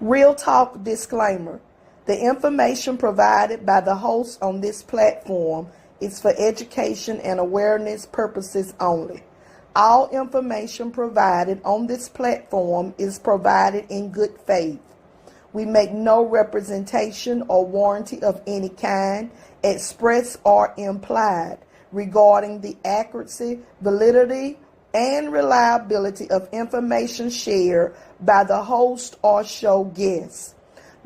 Real Talk disclaimer. The information provided by the host on this platform is for education and awareness purposes only. All information provided on this platform is provided in good faith. We make no representation or warranty of any kind, express or implied, regarding the accuracy, validity, and reliability of information shared by the host or show guests.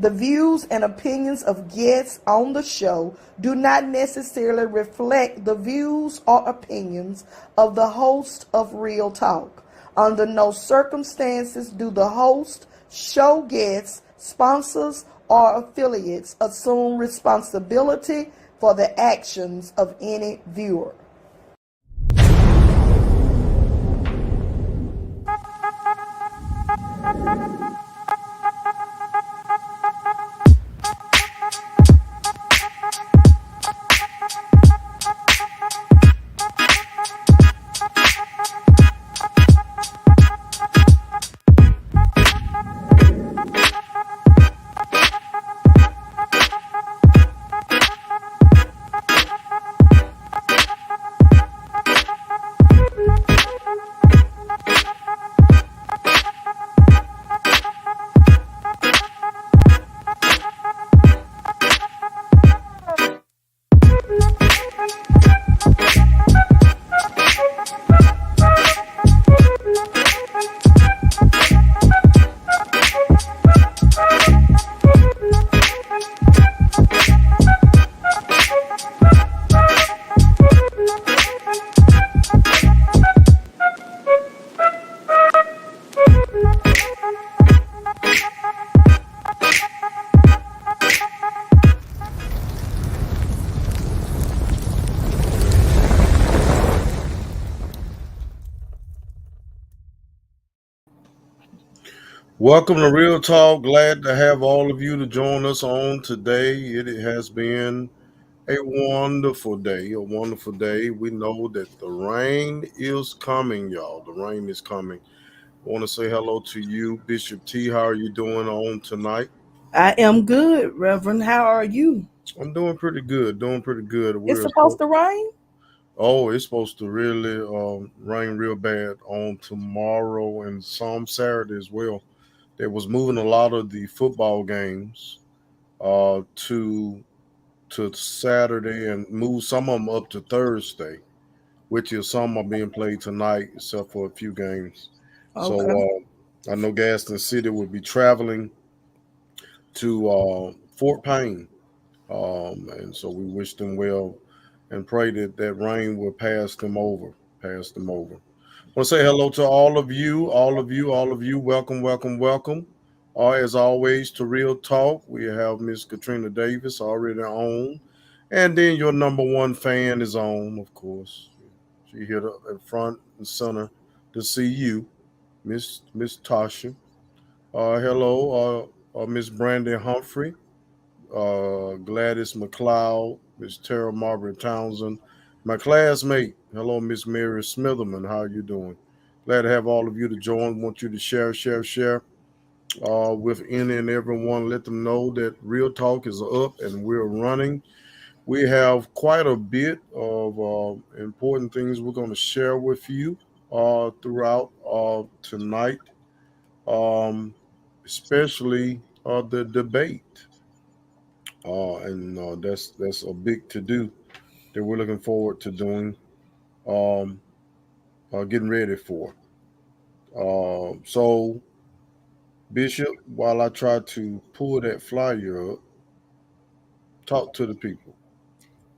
The views and opinions of guests on the show do not necessarily reflect the views or opinions of the host of Real Talk. Under no circumstances do the host, show guests, sponsors, or affiliates assume responsibility for the actions of any viewer. Welcome to Real Talk. Glad to have all of you to join us on today. It has been a wonderful day, We know that the rain is coming, y'all. The rain is coming. I want to say hello to you, Bishop T. How are you doing on tonight? I am good, Reverend. How are you? I'm doing pretty good. It's supposed to rain? It's supposed to really rain real bad on tomorrow and some Saturday as well. They was moving a lot of the football games to Saturday and move some of them up to Thursday, which is some are being played tonight, except for a few games. So Okay. I know Gaston City will be traveling to Fort Payne, and so we wish them well and pray that that rain will pass them over. I want to say hello to all of you. Welcome, welcome, welcome. As always, to Real Talk, we have Miss Katrina Davis already on. And then your number one fan is on, of course. She here in front and center to see you, Miss Tasha. Hello, Miss Brandy Humphrey, Gladys McLeod, Miss Tara Margaret Townsend, my classmate. Hello, Miss Mary Smitherman. How are you doing? Glad to have all of you to join. Want you to share with any and everyone. Let them know that Real Talk is up and we're running. We have quite a bit of important things we're going to share with you throughout tonight, um, especially the debate. And that's a big to do that we're looking forward to doing, um, getting ready for. So, Bishop, while I try to pull that flyer up, talk to the people.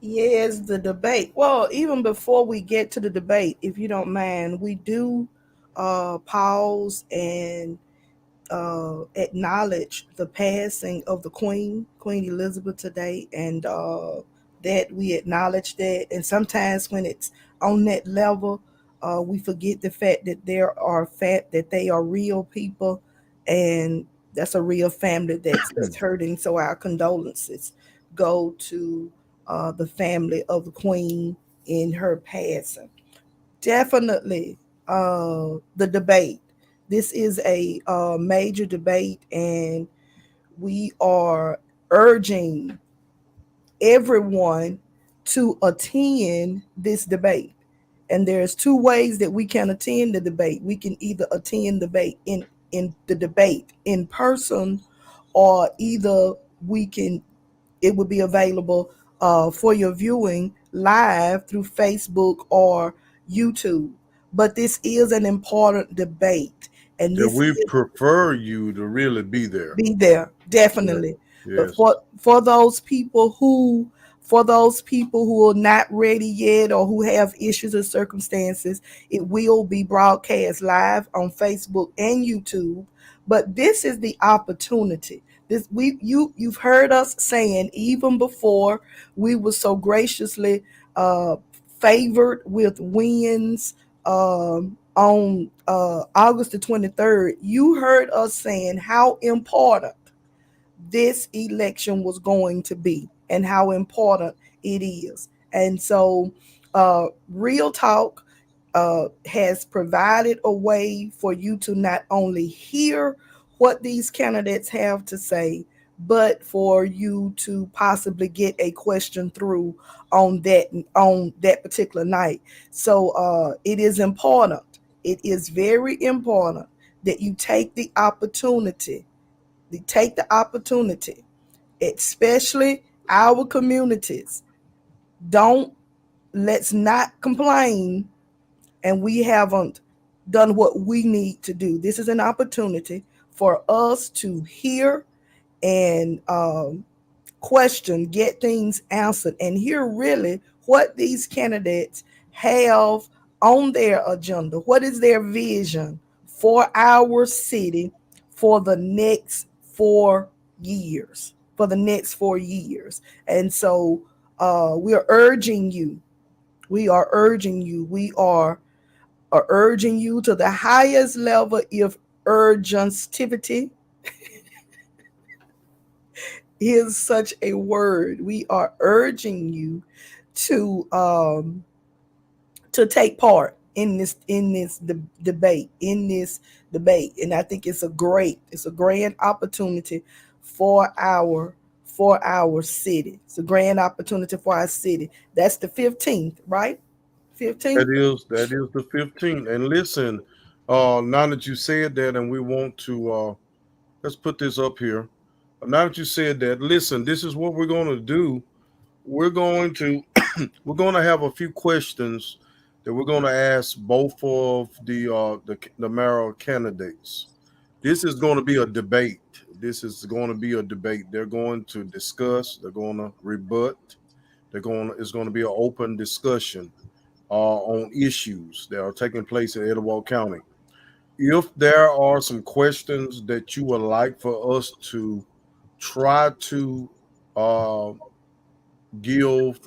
Yes, the debate. Well, even before we get to the debate, if you don't mind, we do pause and acknowledge the passing of the Queen Elizabeth today, and that we acknowledge that. And sometimes when it's on that level, we forget the fact that they are real people, and that's a real family that's hurting. So our condolences go to the family of the Queen in her passing. Definitely, the debate. This is a major debate, and we are urging everyone to attend this debate. And there's two ways that we can attend the debate. We can either attend the debate in the debate in person, or either we can it would be available for your viewing live through Facebook or YouTube. But this is an important debate, and That this we is prefer you to really be there. be there Yeah. definitely. But Yes. for those people who are not ready yet or who have issues or circumstances, it will be broadcast live on Facebook and YouTube. But this is the opportunity. This we you've heard us saying even before we were so graciously uh, favored with wins on August the 23rd. You heard us saying how important this election was going to be and how important it is. And so, Real Talk has provided a way for you to not only hear what these candidates have to say, but for you to possibly get a question through on that particular night. So it is important. It is very important that you take the opportunity, especially our communities. Don't Let's not complain and we haven't done what we need to do. This is an opportunity for us to hear and question, get things answered, and hear really what these candidates have on their agenda. What is their vision for our city for the next 4 years? For the next 4 years. And so we are urging you. We are urging you. We are urging you to the highest level of urgentivity. Is such a word. We are urging you to um to take part in this debate, and I think it's a grand opportunity for our city. It's a grand opportunity for our city. That's the 15th, right? 15th. That is the 15th. And listen, now that you said that, and we want to let's put this up here. Now that you said that, listen, this is what we're going to do. We're going to we're going to have a few questions that we're going to ask both of the mayoral candidates. This is going to be a debate. This is going to be a debate. They're going to discuss. They're going to rebut. It's going to be an open discussion on issues that are taking place in Etowah County. If there are some questions that you would like for us to try to uh, give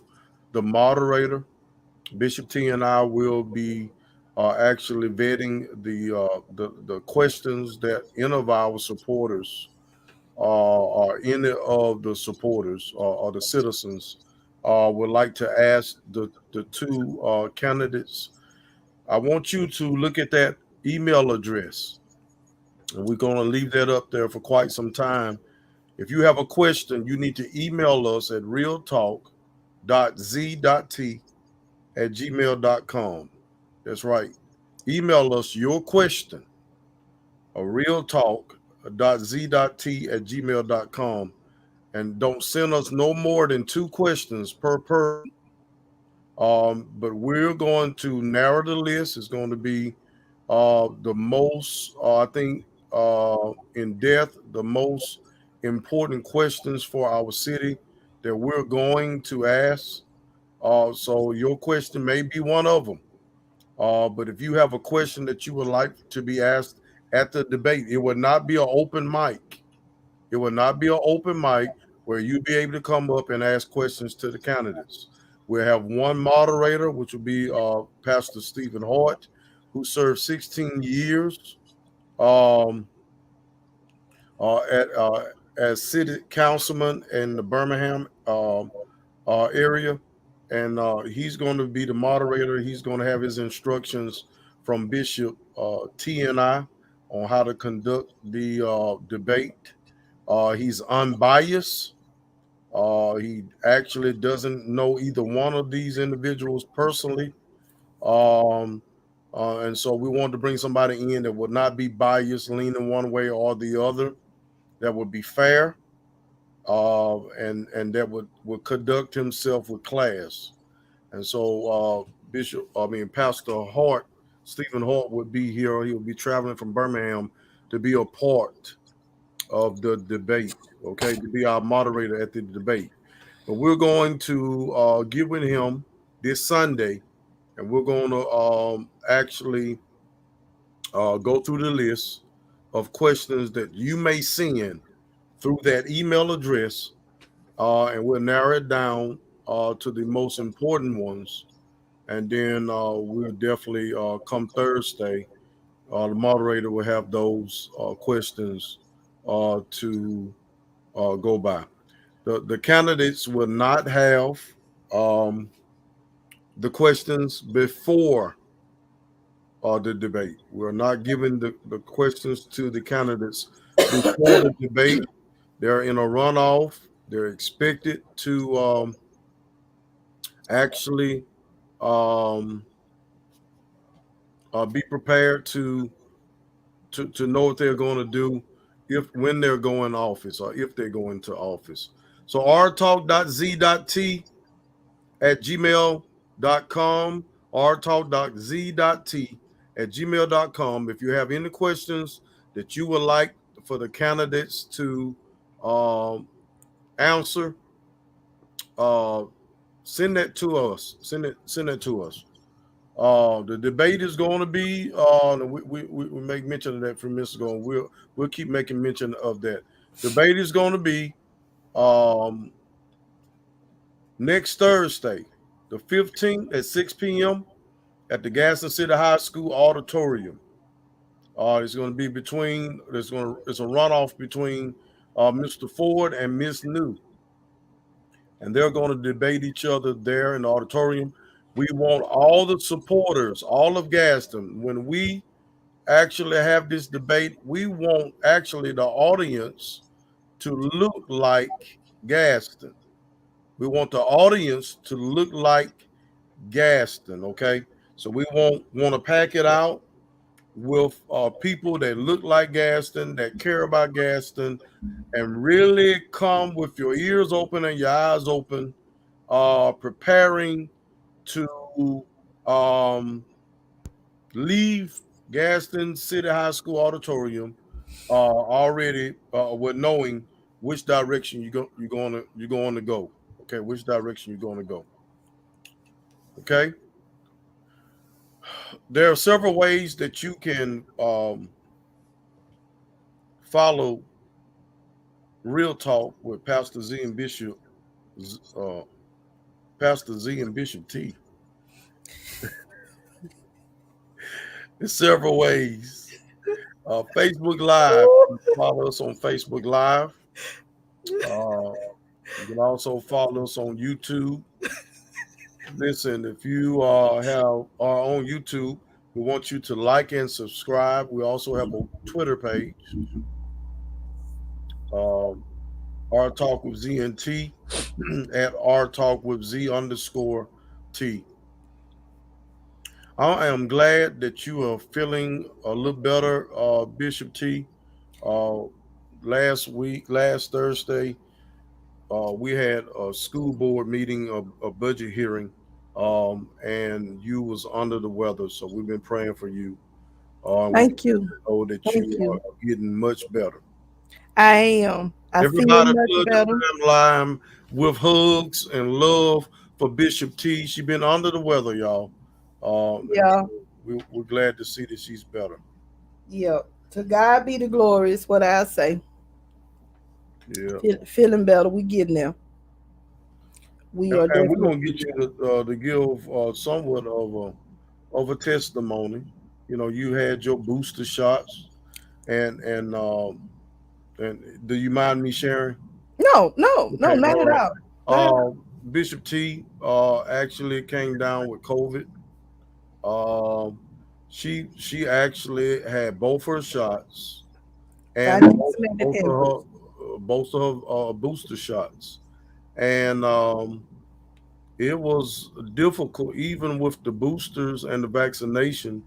the moderator, Bishop T and I will be actually vetting the questions that any of our supporters or any of the supporters or the citizens would like to ask the two candidates. I want you to look at that email address, and we're going to leave that up there for quite some time. If you have a question, you need to email us at realtalk.z.t@gmail.com. That's right. Email us your question, realtalk.z.t@gmail.com. And don't send us no more than two questions per person. But we're going to narrow the list. It's going to be the most, I think, in depth, the most important questions for our city that we're going to ask. So your question may be one of them. But if you have a question that you would like to be asked at the debate, it would not be an open mic. It will not be an open mic where you be able to come up and ask questions to the candidates. We'll have one moderator, which will be Pastor Stephen Hart, who served 16 years um, as city councilman in the Birmingham area. And he's going to be the moderator. He's going to have his instructions from Bishop T and I on how to conduct the debate. He's unbiased. He actually doesn't know either one of these individuals personally. Um, and so we wanted to bring somebody in that would not be biased, leaning one way or the other, that would be fair, and that would conduct himself with class. And so Pastor Hart, Stephen Hart, would be here. He will be traveling from Birmingham to be a part of the debate, okay, to be our moderator at the debate. But we're going to get with him this Sunday, and we're going to actually go through the list of questions that you may send through that email address, and we'll narrow it down to the most important ones. And then we'll definitely come Thursday, the moderator will have those questions to go by. The candidates will not have um, the questions before the debate. We're not giving the questions to the candidates before the debate. They're in a runoff. They're expected to actually um, be prepared to know what they're going to do if when they're going office or if they go into office. So rtalk.z.t at gmail.com, rtalk.z.t at gmail.com. If you have any questions that you would like for the candidates to um, answer, uh, send that to us. Send it to us. The debate is going to be. We make mention of that from minutes ago. And we'll keep making mention of that. Debate is going to be um, next Thursday, the 15th at 6 p.m. at the Gaston City High School auditorium. It's going to be between. It's a runoff between Mr. Ford and Miss New, and they're going to debate each other there in the auditorium. We want all the supporters, all of Gaston. When we actually have this debate, we want actually the audience to look like Gaston. We want the audience to look like Gaston, okay? So we want to pack it out with people that look like Gaston, that care about Gaston, and really come with your ears open and your eyes open, preparing to leave Gaston City High School auditorium already with knowing which direction you're going to go. Okay, which direction you're going to go. Okay, there are several ways that you can follow Real Talk with Pastor Z and Bishop, uh, Pastor Z and Bishop T. There's several ways. Facebook Live. You can follow us on Facebook Live. Uh, you can also follow us on YouTube. Listen, if you are on YouTube, we want you to like and subscribe. We also have a Twitter page, um, R Talk with Z and T at R Talk with Z underscore T. I am glad that you are feeling a little better, Bishop T. Uh, last Thursday, we had a school board meeting, a budget hearing, and you was under the weather. So we've been praying for you. We Thank you. know that Thank you you. are getting much better. I am. I feel Everybody much plug better. the line with hugs and love for Bishop T. She been under the weather, y'all. And Yeah. so we're glad to see that she's better. Yeah. To God be the glory is what I say. Yeah. Feeling better. We getting there. We are And we're definitely gonna get you to give somewhat of a testimony. You know, you had your booster shots, and do you mind me sharing? no, no, no, Okay, not all at right. all. Not at all. Bishop T actually came down with COVID. Um, she actually had both her shots, God and needs to make it both of happen. both of booster shots, and it was difficult even with the boosters and the vaccination.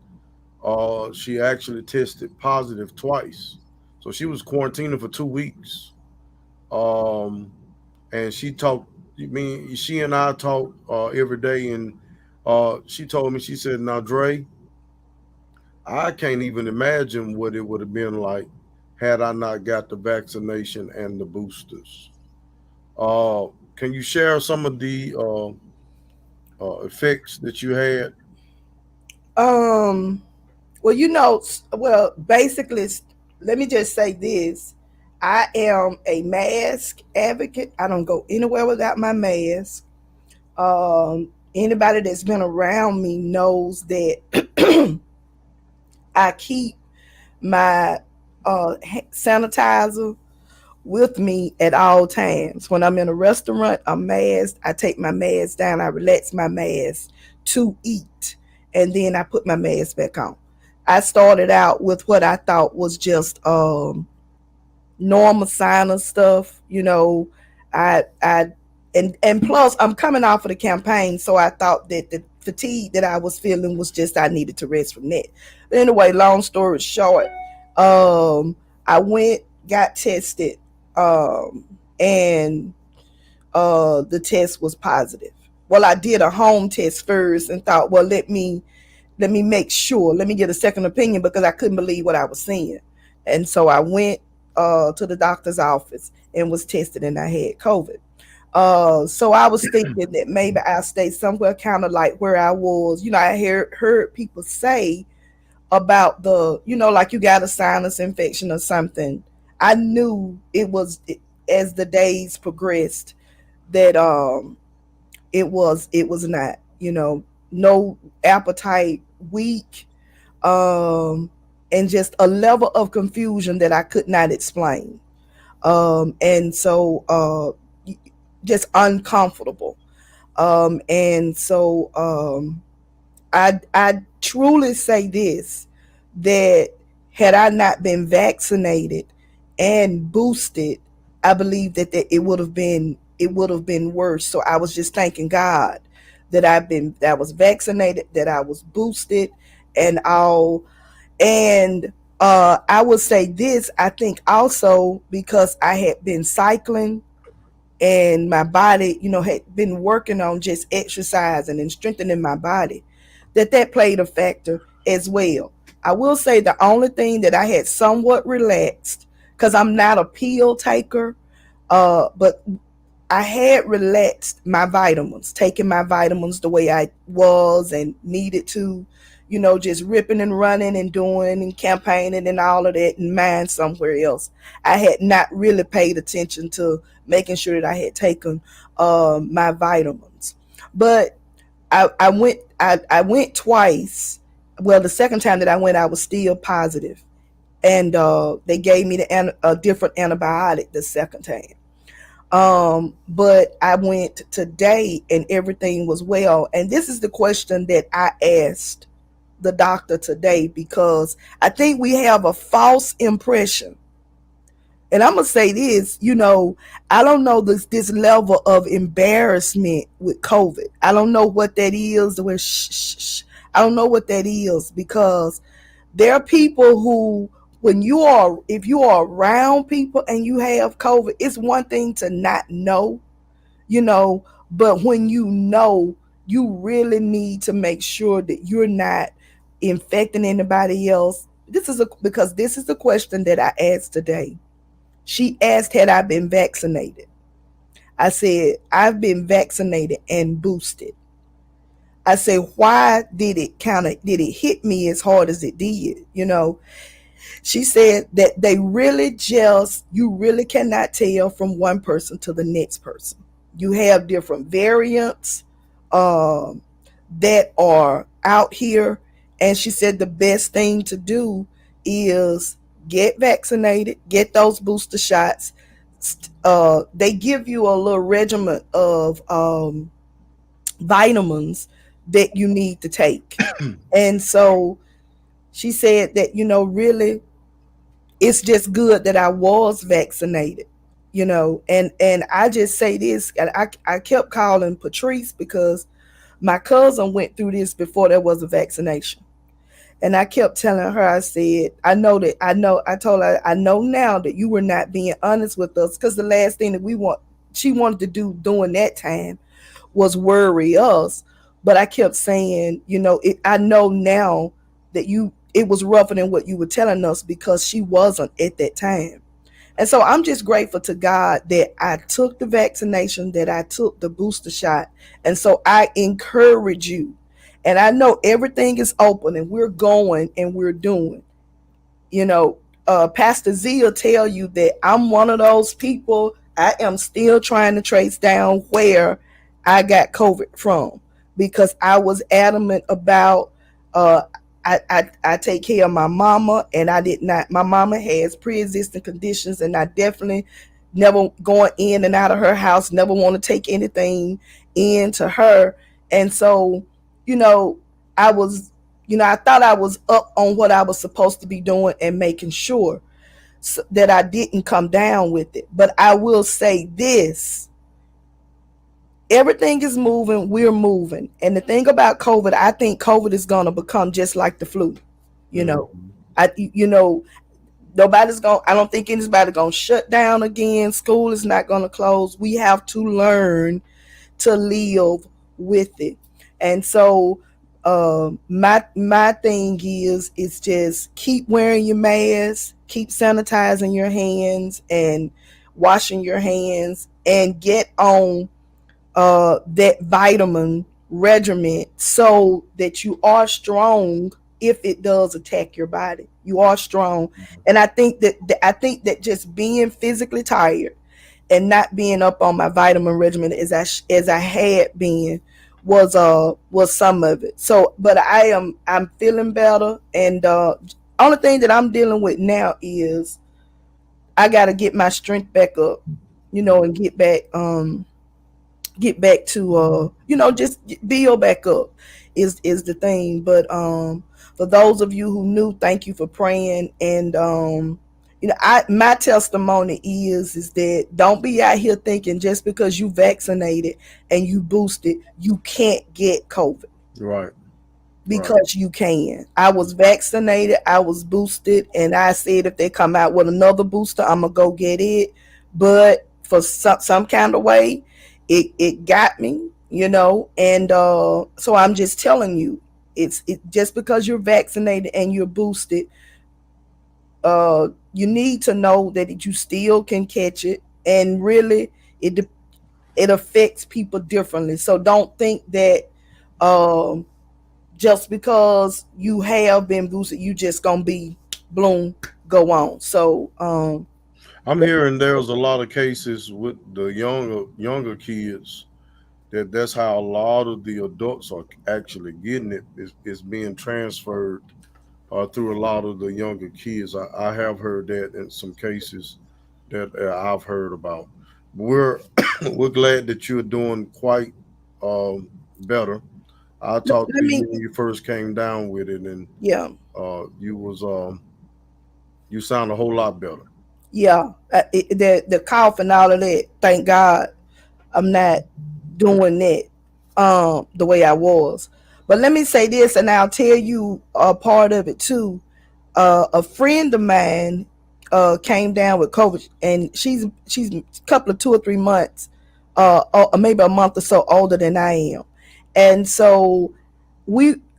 She actually tested positive twice, so she was quarantining for 2 weeks. Um, and she talked. I mean, she and I talk every day, and she told me, she said, "Now, Dre, I can't even imagine what it would have been like had I not got the vaccination and the boosters." Uh, can you share some of the effects that you had? Um, well, basically, let me just say this. I am a mask advocate. I don't go anywhere without my mask. Anybody that's been around me knows that I keep my sanitizer with me at all times. When I'm in a restaurant, I'm masked. I take my mask down. I relax my mask to eat, and then I put my mask back on. I started out with what I thought was just normal sinus stuff. I and plus I'm coming off of the campaign, so I thought that the fatigue that I was feeling was just I needed to rest from that. But anyway, long story short, um, I went, got tested, and the test was positive. Well, I did a home test first and thought, well, let me make sure, let me get a second opinion because I couldn't believe what I was seeing. And so I went to the doctor's office and was tested, and I had COVID. So I was thinking that maybe I stayed somewhere kind of like where I was. I heard people say about like you got a sinus infection or something. I knew as the days progressed that it was not, no appetite, weak, um and just a level of confusion that I could not explain. And so just uncomfortable. And so I truly say this, that had I not been vaccinated and boosted, I believe that it would have been worse. So I was just thanking God that I was vaccinated, that I was boosted, and all. And I would say this, I think also because I had been cycling and my body, had been working on just exercising and strengthening my body, that played a factor as well. I will say the only thing that I had somewhat relaxed, because I'm not a pill taker, but I had relaxed my vitamins, taking my vitamins the way I was and needed to, just ripping and running and doing and campaigning and all of that and mind somewhere else. I had not really paid attention to making sure that I had taken my vitamins. But I went twice. Well, the second time that I went, I was still positive, and they gave me a different antibiotic the second time. But I went today and everything was well. And this is the question that I asked the doctor today, because I think we have a false impression. And I'm gonna say this, I don't know this level of embarrassment with COVID. I don't know what that is. Where shh, shh, shh. I don't know what that is, because there are people who, if you are around people and you have COVID, it's one thing to not know, you know, but when you know, you really need to make sure that you're not infecting anybody else. Because this is the question that I asked today. She asked, had I been vaccinated? I said, I've been vaccinated and boosted. I said, why did it hit me as hard as it did? She said that you really cannot tell from one person to the next person. You have different variants um, that are out here. And she said the best thing to do is get vaccinated, get those booster shots. They give you a little regimen of vitamins that you need to take. And so she said that, really, it's just good that I was vaccinated. And I just say this, and I kept calling Patrice because my cousin went through this before there was a vaccination. And I kept telling her, I said, I told her, I know now that you were not being honest with us, because the last thing that she wanted to do during that time was worry us. But I kept saying, I know now that it was rougher than what you were telling us, because she wasn't at that time. And so I'm just grateful to God that I took the vaccination, that I took the booster shot. And so I encourage you. And I know everything is open and we're going and we're doing. You know, Pastor Z will tell you that I'm one of those people. I am still trying to trace down where I got COVID from, because I was adamant about. Uh, I take care of my mama, and I did not. My mama has pre-existing conditions, and I definitely never going in and out of her house. Never want to take anything into her, and so you know, I was I thought I was up on what I was supposed to be doing and making sure that I didn't come down with it. But I will say this: everything is moving, we're moving. And the thing about COVID, I think COVID is going to become just like the flu. You know, Mm-hmm. I, you know, I don't think anybody's going to shut down again. School is not going to close. We have to learn to live with it. And so my thing is just keep wearing your mask, keep sanitizing your hands and washing your hands, and get on that vitamin regimen so that you are strong if it does attack your body. You are strong. And I think that just being physically tired and not being up on my vitamin regimen as I had been was some of it. So, but I'm feeling better, and only thing that I'm dealing with now is I got to get my strength back up, and get back to just build back up is the thing. But for those of you who knew, thank you for praying. And I my testimony is that don't be out here thinking just because you vaccinated and you boosted you can't get COVID, Right. Right. because you can. I was vaccinated, I was boosted, and I said if they come out with another booster, I'm gonna go get it. But for some kind of way, it got me, and so I'm just telling you, it just because you're vaccinated and you're boosted, you need to know that you still can catch it, and really, it affects people differently. So don't think that. Um, just because you have been boosted, you just gonna be bloom, go on. So I'm hearing there's a lot of cases with the younger kids that's how a lot of the adults are actually getting it. Is being transferred through a lot of the younger kids. I have heard that in some cases that I've heard about. We're we're glad that you're doing quite better. I talked let to you me when you first came down with it, and yeah, you was you sound a whole lot better. yeah, the cough and all of that, thank God I'm not doing that the way I was. But let me say this, and I'll tell you a part of it too. A friend of mine came down with COVID, and she's a couple of 2 or 3 months, or maybe a month or so older than I am, and so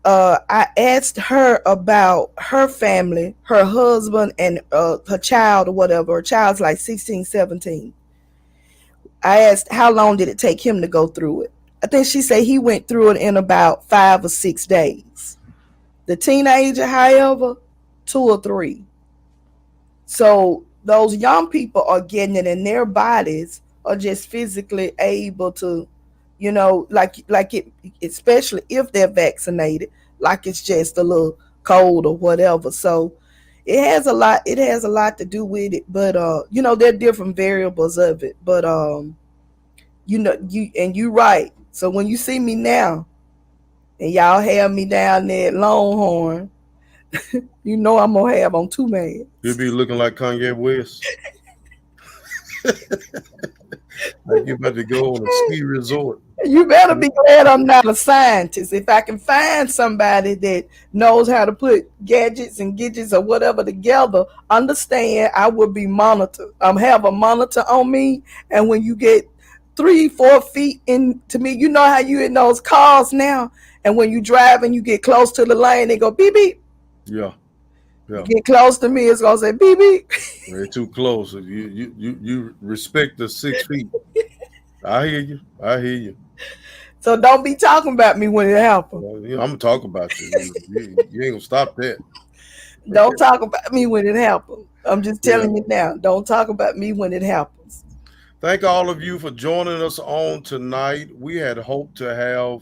I asked her about her family, her husband, and her child or whatever. Her child's like 16, 17. I asked how long did it take him to go through it. I think she said he went through it in about 5 or 6 days. The teenager, however, 2 or 3. So those young people are getting it, and their bodies are just physically able to, like it, especially if they're vaccinated, like it's just a little cold or whatever. So it has a lot to do with it. But there are different variables of it. But you right. So when you see me now and y'all have me down there at Longhorn, I'm gonna have on 2 You'll masks. be looking like Kanye West. Like you about to go on a ski resort. You better be glad I'm not a scientist. If I can find somebody that knows how to put gadgets and gadgets or whatever together, understand I will be monitored. Have a monitor on me, and when you get 3, 4 feet into me, you know how you in those cars now, and when you drive and you get close to the lane, they go beep beep. Yeah, You yeah. get close to me, it's gonna say beep beep. They're too close. You respect the 6 feet. I hear you. I hear you. So don't be talking about me when it happens. Well, I'm gonna talk about you. You ain't gonna stop that. Don't talk about me when it happens. I'm just Yeah. telling you now. Don't talk about me when it happens. Thank all of you for joining us on tonight. We had hoped to have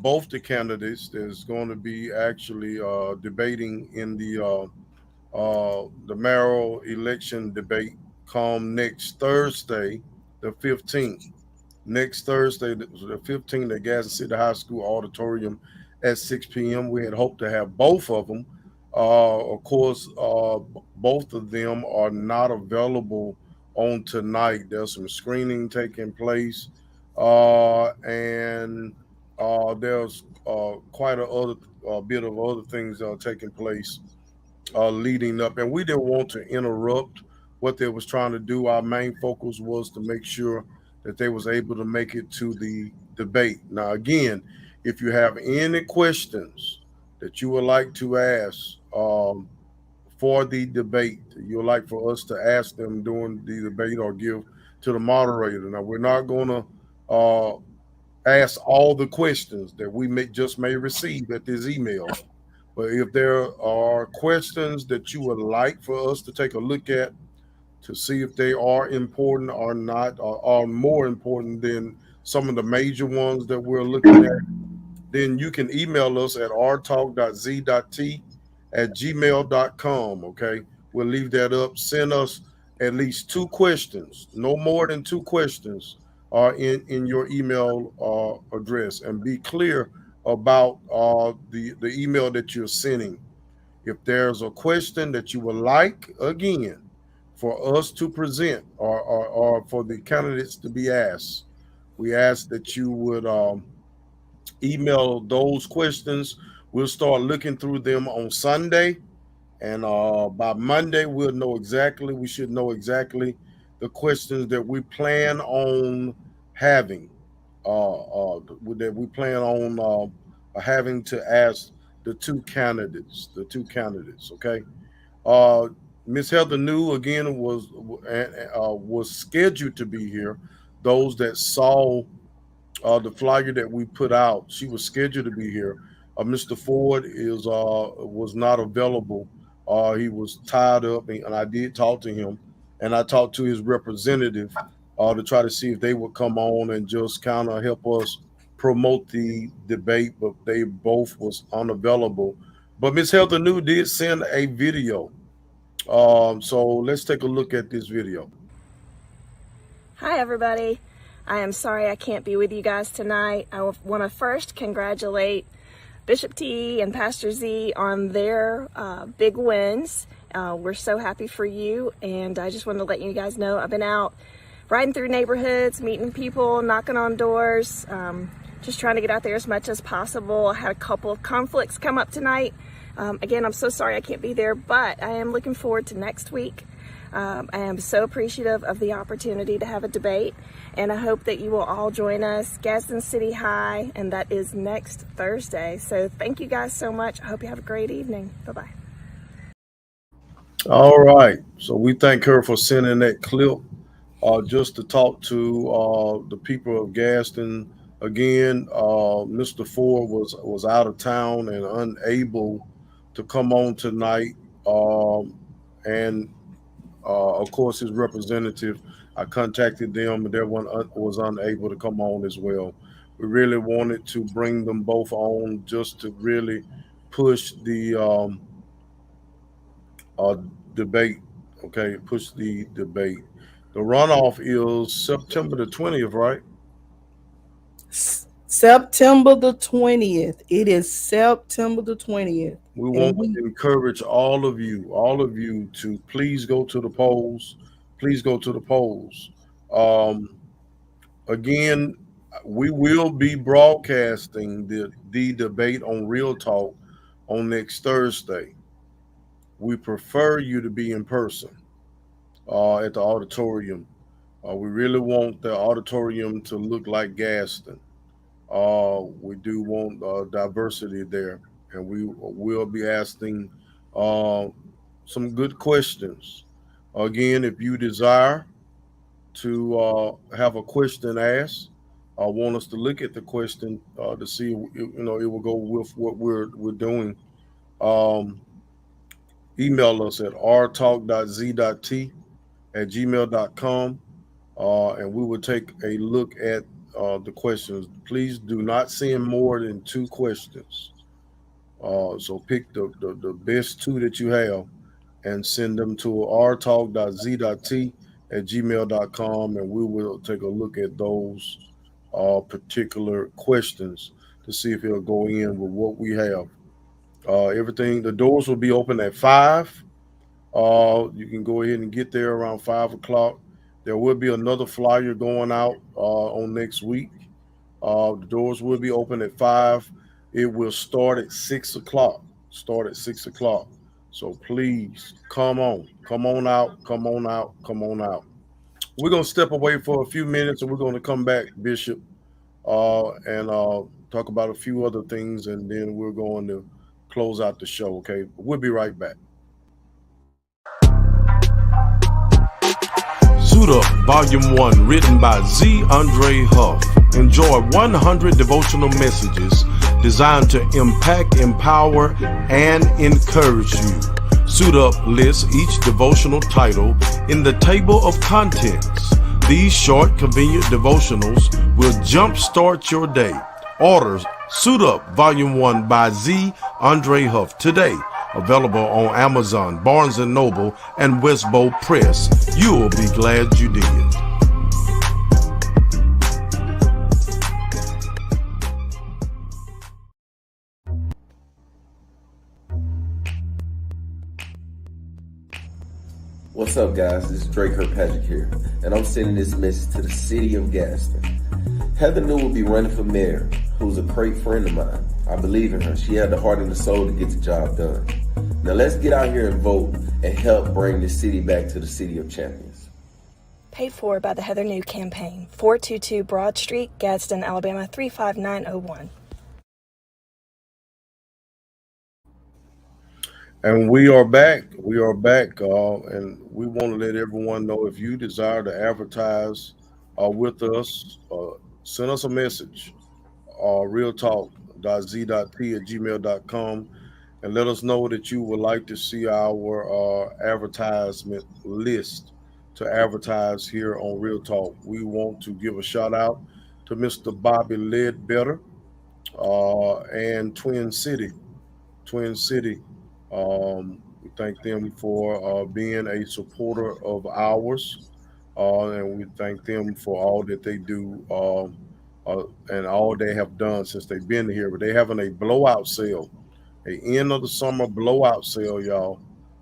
both the candidates that's going to be actually debating in the mayoral election debate come next Thursday, the 15th. Next Thursday, the 15th, at Gadsden City High School Auditorium at 6 p.m. We had hoped to have both of them. Of course, both of them are not available on tonight. There's some screening taking place, and there's quite a other bit of other things taking place leading up, and we didn't want to interrupt what they was trying to do. Our main focus was to make sure that they was able to make it to the debate. Now, again, if you have any questions that you would like to ask for the debate, you would like for us to ask them during the debate or give to the moderator. Now, we're not going to ask all the questions that we may receive at this email. But if there are questions that you would like for us to take a look at to see if they are important or not, or are more important than some of the major ones that we're looking at, then you can email us at rtalk.z.t@gmail.com. Okay. We'll leave that up. Send us at least two questions, no more than two questions in your email address, and be clear about the email that you're sending. If there's a question that you would like, again, for us to present or for the candidates to be asked, we ask that you would email those questions. We'll start looking through them on Sunday, and by Monday we should know exactly the questions that we plan on having, that we plan on having to ask the two candidates. Okay. Uh, Miss Heather New again was scheduled to be here. Those that saw the flyer that we put out, she was scheduled to be here. Mr. Ford was not available. He was tied up, and I did talk to him, and I talked to his representative to try to see if they would come on and just kind of help us promote the debate, but they both was unavailable. But Miss Heather New did send a video. So let's take a look at this video. Hi, everybody. I am sorry I can't be with you guys tonight. I want to first congratulate Bishop T and Pastor Z on their big wins. We're so happy for you, and I just wanted to let you guys know I've been out riding through neighborhoods, meeting people, knocking on doors, just trying to get out there as much as possible. I had a couple of conflicts come up tonight. Again, I'm so sorry I can't be there, but I am looking forward to next week. I am so appreciative of the opportunity to have a debate, and I hope that you will all join us, Gadsden City High, and that is next Thursday. So thank you guys so much. I hope you have a great evening. Bye-bye. All right. So we thank her for sending that clip just to talk to the people of Gaston. Again, Mr. Ford was out of town and unable to come on tonight. And of course, his representative, I contacted them, and they was unable to come on as well. We really wanted to bring them both on just to really push the uh, debate. Okay, push the debate. The runoff is September the 20th, right? September the 20th. It is September the 20th. We And want to encourage all of you to please go to the polls. please go to the polls. Um, Again, we will be broadcasting the debate on Real Talk on next Thursday. We prefer you to be in person at the auditorium. We really want the auditorium to look like Gaston. We do want diversity there, and we will be asking uh, some good questions. Again, if you desire to have a question asked, I want us to look at the question to see, it will go with what we're doing. Um, Email us at rtalk.z.t@gmail.com, and we will take a look at the questions. Please do not send more than two questions. So pick the best two that you have and send them to rtalk.z.t@gmail.com, and we will take a look at those particular questions to see if it'll go in with what we have. Everything, the doors will be open at 5. You can go ahead and get there around 5 o'clock. There will be another flyer going out on next week. The doors will be open at 5. It will start at 6 o'clock. Start at 6 o'clock. So please come on out, come on out, come on out. We're gonna step away for a few minutes, and we're gonna come back, Bishop, and talk about a few other things, and then we're going to close out the show. Okay, we'll be right back. Suit Up, Volume 1, written by Z. Andre Huff. Enjoy 100 devotional messages designed to impact, empower, and encourage you. Suit Up lists each devotional title in the table of contents. These short, convenient devotionals will jumpstart your day. Order Suit Up, Volume 1 by Z. Andre Huff today. Available on Amazon, Barnes & Noble, and Westbow Press. You'll be glad you did. What's up, guys? This is Drake Kirkpatrick here, and I'm sending this message to the city of Gaston. Heather New will be running for mayor, who's a great friend of mine. I believe in her. She had the heart and the soul to get the job done. Now let's get out here and vote and help bring this city back to the city of champions. Paid for by the Heather New campaign, 422 Broad Street, Gadsden, Alabama 35901. And we are back. We are back, and we want to let everyone know, if you desire to advertise with us, send us a message, realtalk.z.t@gmail.com, and let us know that you would like to see our advertisement list to advertise here on Real Talk. We want to give a shout out to Mr. Bobby Ledbetter and Twin City. We thank them for being a supporter of ours, and we thank them for all that they do and all they have done since they've been here. But they're having a blowout sale, a end of the summer blowout sale, y'all.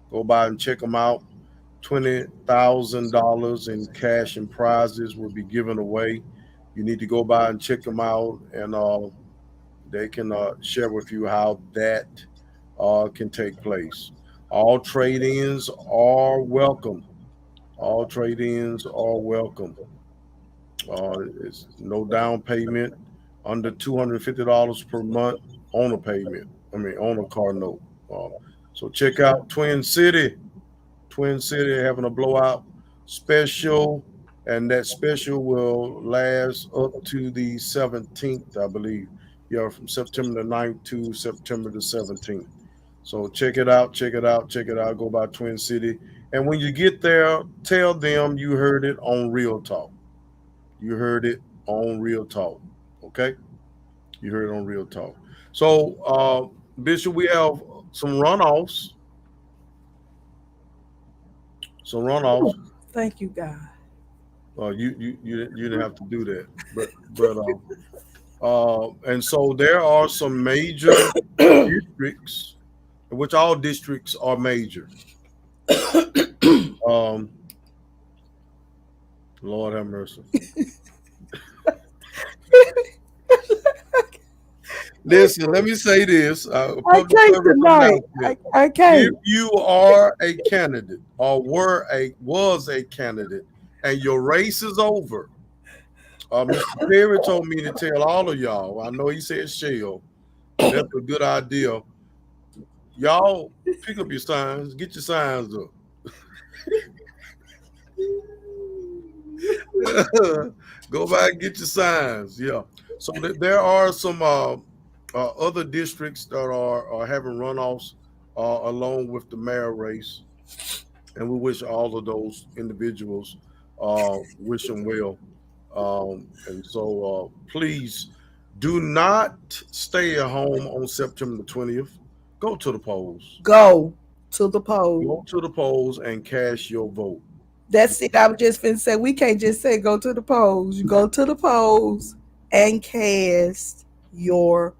Go by and check them out. $20,000 in cash and prizes will be given away. You need to go by and check them out, and they can share with you how that can take place. All trade-ins are welcome. All trade-ins are welcome. It's no down payment, under $250 per month on a payment. On a car note. So check out Twin City. Twin City having a blowout special, and that special will last up to the 17th, I believe. Yeah, from September the 9th to September the 17th. So check it out, check it out, check it out. Go by Twin City. And when you get there, tell them you heard it on Real Talk. You heard it on Real Talk. Okay? You heard it on Real Talk. So, Bishop, we have some runoffs. Some runoffs. Thank you, God. You didn't have to do that, but and so there are some major districts, which all districts are major. Lord have mercy. Listen, let me say this: a I public can't service tonight. announcement. I If can't. you are a candidate or was a candidate, and your race is over, Mr. Perry told me to tell all of y'all. I know he said shell, but that's a good idea. Y'all pick up your signs, get your signs up. Go back and get your signs. Yeah. So there are some other districts that are having runoffs along with the mayor race, and we wish all of those individuals wish them well. And so please do not stay at home on September 20th. Go to the polls. Go to the poll. Go to the polls and cast your vote. That's it. I was just finna say we can't just say go to the polls. You go to the polls and cast your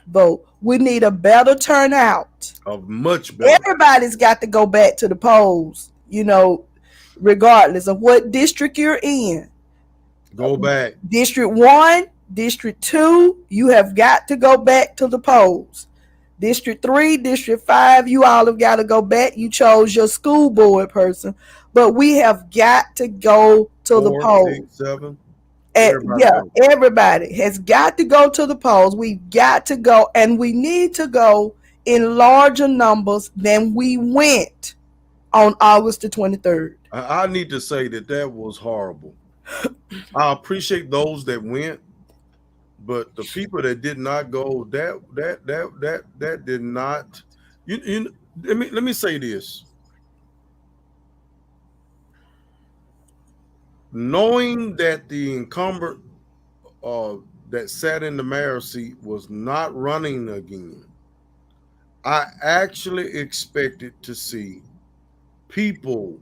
vote. We need a better turnout. Of much better. Everybody's got to go back to the polls, regardless of what district you're in. Go back. District 1, District 2, you have got to go back to the polls. District 3, District 5, you all have got to go back. You chose your school board person, but we have got to go to the 4, polls. 6, 7. Everybody Yeah, go. everybody has got to go to the polls. We've got to go, and we need to go in larger numbers than we went on August the 23rd. I need to say that was horrible. I appreciate those that went, but the people that did not go, that did not. Let me say this. Knowing that the incumbent that sat in the mayor's seat was not running again, I actually expected to see people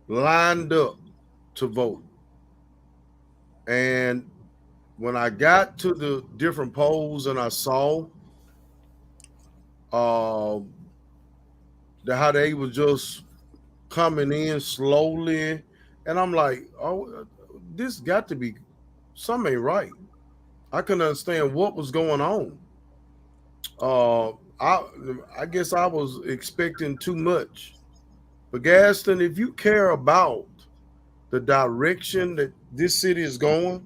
lined up to vote. And when I got to the different polls and I saw how they were just coming in slowly, and I'm like, oh, this got to be something ain't right. I couldn't understand what was going on. Uh, I guess I was expecting too much. But Gaston, if you care about the direction that this city is going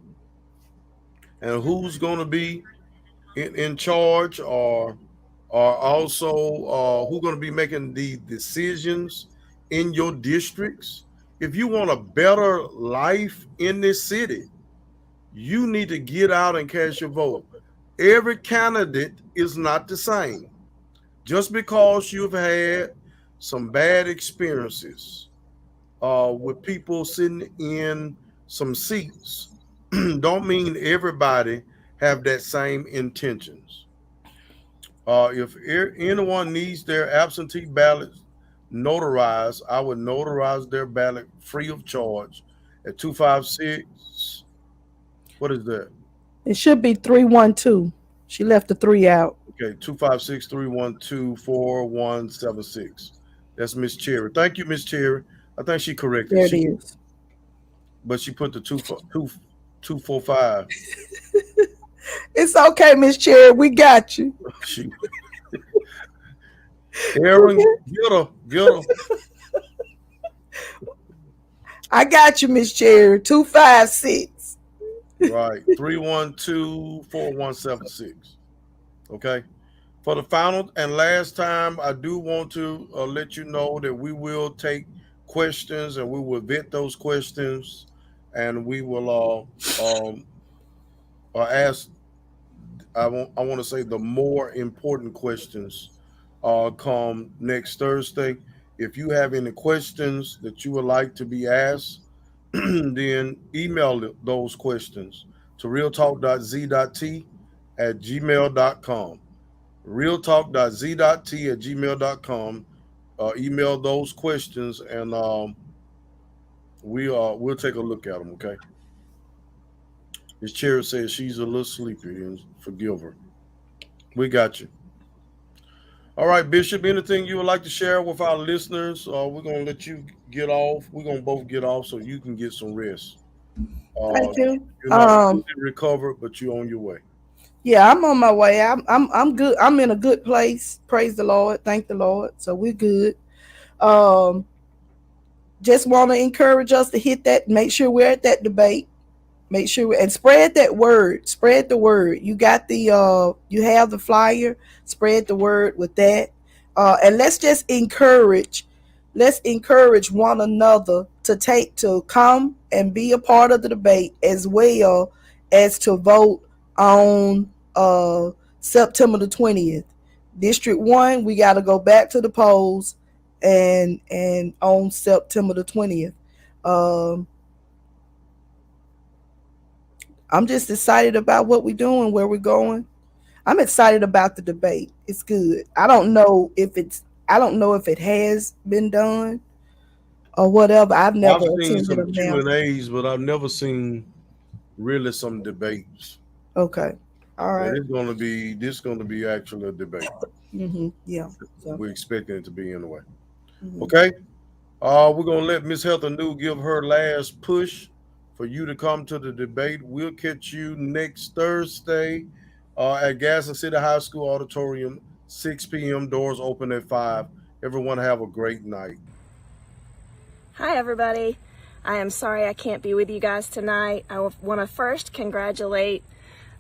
and who's going to be in charge, or also who's going to be making the decisions in your districts, if you want a better life in this city, you need to get out and cast your vote. Every candidate is not the same. Just because you've had some bad experiences with people sitting in some seats don't mean everybody have that same intentions. If anyone needs their absentee ballots notarized, I would notarize their ballot free of charge at 256. What is that? It should be 312. She left the 3 out. Okay, 256-312-4176. That's Miss Cherry. Thank you, Miss Cherry. I think she corrected. There it is. But she put the 245. It's okay, Miss Cherry. We got you. She, Aaron, get her. I got you, Miss Cherry. 256. Right, 312-4176. Okay. For the final and last time, I do want to let you know that we will take questions and we will vet those questions, and we will ask. I want to say the more important questions come next Thursday. If you have any questions that you would like to be asked, then email those questions to realtalk.z.t@gmail.com. realtalk.z.t@gmail.com. Email those questions, and we'll take a look at them. Okay. His chair says she's a little sleepy, and forgive her. We got you. All right, Bishop, anything you would like to share with our listeners? We're going to let you get off. We're going to both get off so you can get some rest. Thank you. You're not fully recovered, but you're on your way. Yeah, I'm on my way. I'm good. I'm in a good place. Praise the Lord. Thank the Lord. So we're good. Just want to encourage us to hit that. Make sure we're at that debate. Make sure and spread that word. Spread the word. You got the you have the flyer. Spread the word with that. And let's just encourage. Let's encourage one another to come and be a part of the debate, as well as to vote on September the 20th. District 1, we got to go back to the polls and on September the 20th. I'm just excited about what we're doing, where we're going. I'm excited about the debate. It's good. I don't know if it has been done or whatever. I've never seen attended some them now. Q&As, but I've never seen really some debates. Okay. All right. This is going to be actually a debate. Yeah. So. We're expecting it to be anyway. Mm-hmm. Okay. We're going to let Miss Heather New give her last push for you to come to the debate. We'll catch you next Thursday at Gaston City High School Auditorium, 6 p.m. Doors open at 5. Everyone have a great night. Hi, everybody. I am sorry I can't be with you guys tonight. I want to first congratulate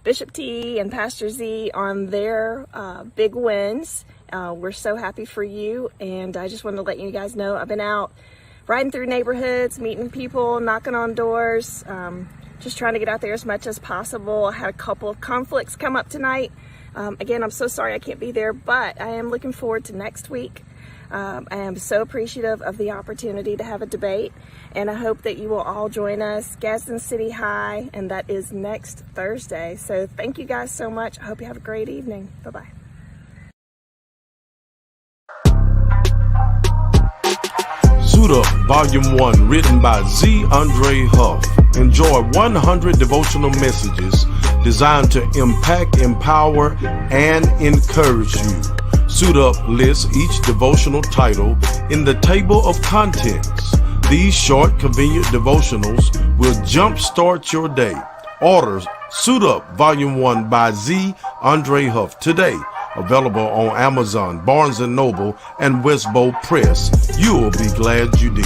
Bishop T and Pastor Z on their big wins. We're so happy for you, and I just wanted to let you guys know I've been out riding through neighborhoods, meeting people, knocking on doors, just trying to get out there as much as possible. I had a couple of conflicts come up tonight. Again, I'm so sorry I can't be there, but I am looking forward to next week. I am so appreciative of the opportunity to have a debate, and I hope that you will all join us, Gaston City High, and that is next Thursday. So thank you guys so much. I hope you have a great evening. Bye-bye. Suit Up, Volume 1, written by Z. Andre Huff. Enjoy 100 devotional messages designed to impact, empower, and encourage you. Suit Up lists each devotional title in the table of contents. These short, convenient devotionals will jumpstart your day. Order Suit Up, Volume 1 by Z. Andre Huff today. Available on Amazon, Barnes & Noble, and Westbow Press. You'll be glad you did.